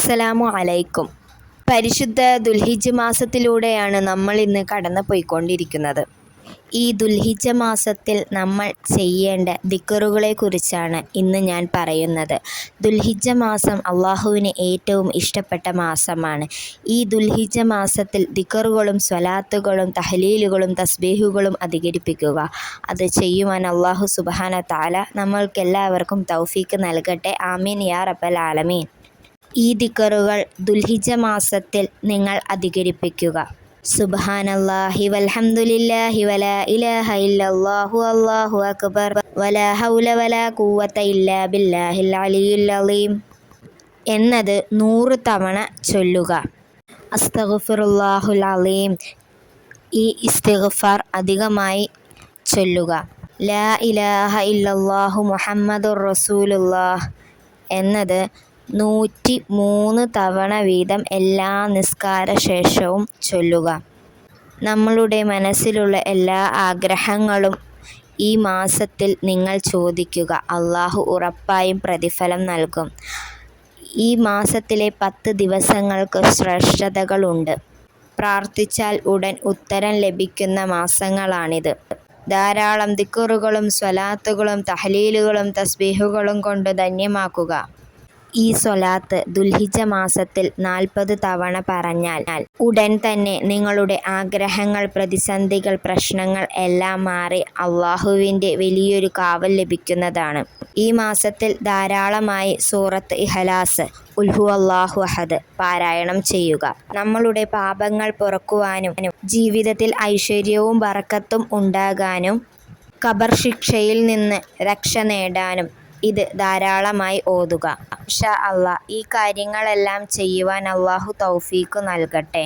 അസ്സലാമു അലൈക്കും. പരിശുദ്ധ ദുൽഹിജ്ജ് മാസത്തിലൂടെയാണ് നമ്മൾ ഇന്ന് കടന്നു പോയിക്കൊണ്ടിരിക്കുന്നത്. ഈ ദുൽഹിജ്ജ് മാസത്തിൽ നമ്മൾ ചെയ്യേണ്ട ദിക്റുകളെ കുറിച്ചാണ് ഇന്ന് ഞാൻ പറയുന്നത്. ദുൽഹിജ്ജ് മാസം അള്ളാഹുവിന് ഏറ്റവും ഇഷ്ടപ്പെട്ട മാസമാണ്. ഈ ദുൽഹിജ്ജ് മാസത്തിൽ ദിക്റുകളും സ്വലാത്തുകളും തഹ്ലീലുകളും തസ്ബീഹുകളും അധികരിപ്പിക്കുക. അത് ചെയ്യുവാൻ അള്ളാഹു സുബ്ഹാനഹു വ തആല നമ്മൾക്കെല്ലാവർക്കും തൗഫീക്ക് നൽകട്ടെ. ആമീൻ യാ റബ്ബൽ ആലമീൻ. ഈ ദിക്റുകൾ ദുൽഹിജ്ജ് മാസത്തിൽ നിങ്ങൾ അധികരിപ്പിക്കുക. സുബ്ഹാനല്ലാഹി വൽഹംദുലില്ലാഹി വലാ ഇലാഹ ഇല്ലല്ലാഹു അല്ലാഹു അക്ബർ വലാ ഹൗല വലാ ഖുവത ഇല്ലാ ബില്ലാഹിൽ അലിയ്യിൽ അലീം എന്നത് 100 തവണ ചൊല്ലുക. അസ്തഗ്ഫിറുല്ലാഹുൽ അലീം. ഈ ഇസ്തിഗ്ഫാർ അധികമായി ചൊല്ലുക. ലാ ഇലാഹ ഇല്ലല്ലാഹു മുഹമ്മദുർ റസൂലുള്ളാഹ് എന്നത് 103 തവണ വീതം എല്ലാ നിസ്കാര ശേഷവും ചൊല്ലുക. നമ്മളുടെ മനസ്സിലുള്ള എല്ലാ ആഗ്രഹങ്ങളും ഈ മാസത്തിൽ നിങ്ങൾ ചോദിക്കുക. അള്ളാഹു ഉറപ്പായും പ്രതിഫലം നൽകും. ഈ മാസത്തിലെ 10 ദിവസങ്ങൾക്ക് ശ്രേഷ്ഠതകളുണ്ട്. പ്രാർത്ഥിച്ചാൽ ഉടൻ ഉത്തരം ലഭിക്കുന്ന മാസങ്ങളാണിത്. ധാരാളം ദിക്റുകളും സ്വലാത്തുകളും തഹ്ലീലുകളും തസ്ബീഹുകളും കൊണ്ട് ധന്യമാക്കുക. ഈ സ്വലാത്ത് ദുൽഹിജ്ജ് മാസത്തിൽ 40 തവണ പറഞ്ഞാൽ ഉടൻ തന്നെ നിങ്ങളുടെ ആഗ്രഹങ്ങൾ, പ്രതിസന്ധികൾ, പ്രശ്നങ്ങൾ എല്ലാം മാറി അള്ളാഹുവിൻ്റെ വലിയൊരു കാവൽ ലഭിക്കുന്നതാണ്. ഈ മാസത്തിൽ ധാരാളമായി സൂറത്ത് ഇഖ്ലാസ്, ഖുൽ ഹുവല്ലാഹു അഹദ് പാരായണം ചെയ്യുക. നമ്മളുടെ പാപങ്ങൾ പൊറുക്കുവാനും ജീവിതത്തിൽ ഐശ്വര്യവും ബറക്കത്തും ഉണ്ടാകാനും ഖബർ ശിക്ഷയിൽ നിന്ന് രക്ഷ നേടാനും ഇത് ധാരാളമായി ഓതുക. ഇൻഷാ അല്ലാഹ് ഈ കാര്യങ്ങളെല്ലാം ചെയ്യുവാൻ അള്ളാഹു തൗഫീക്ക് നൽകട്ടെ.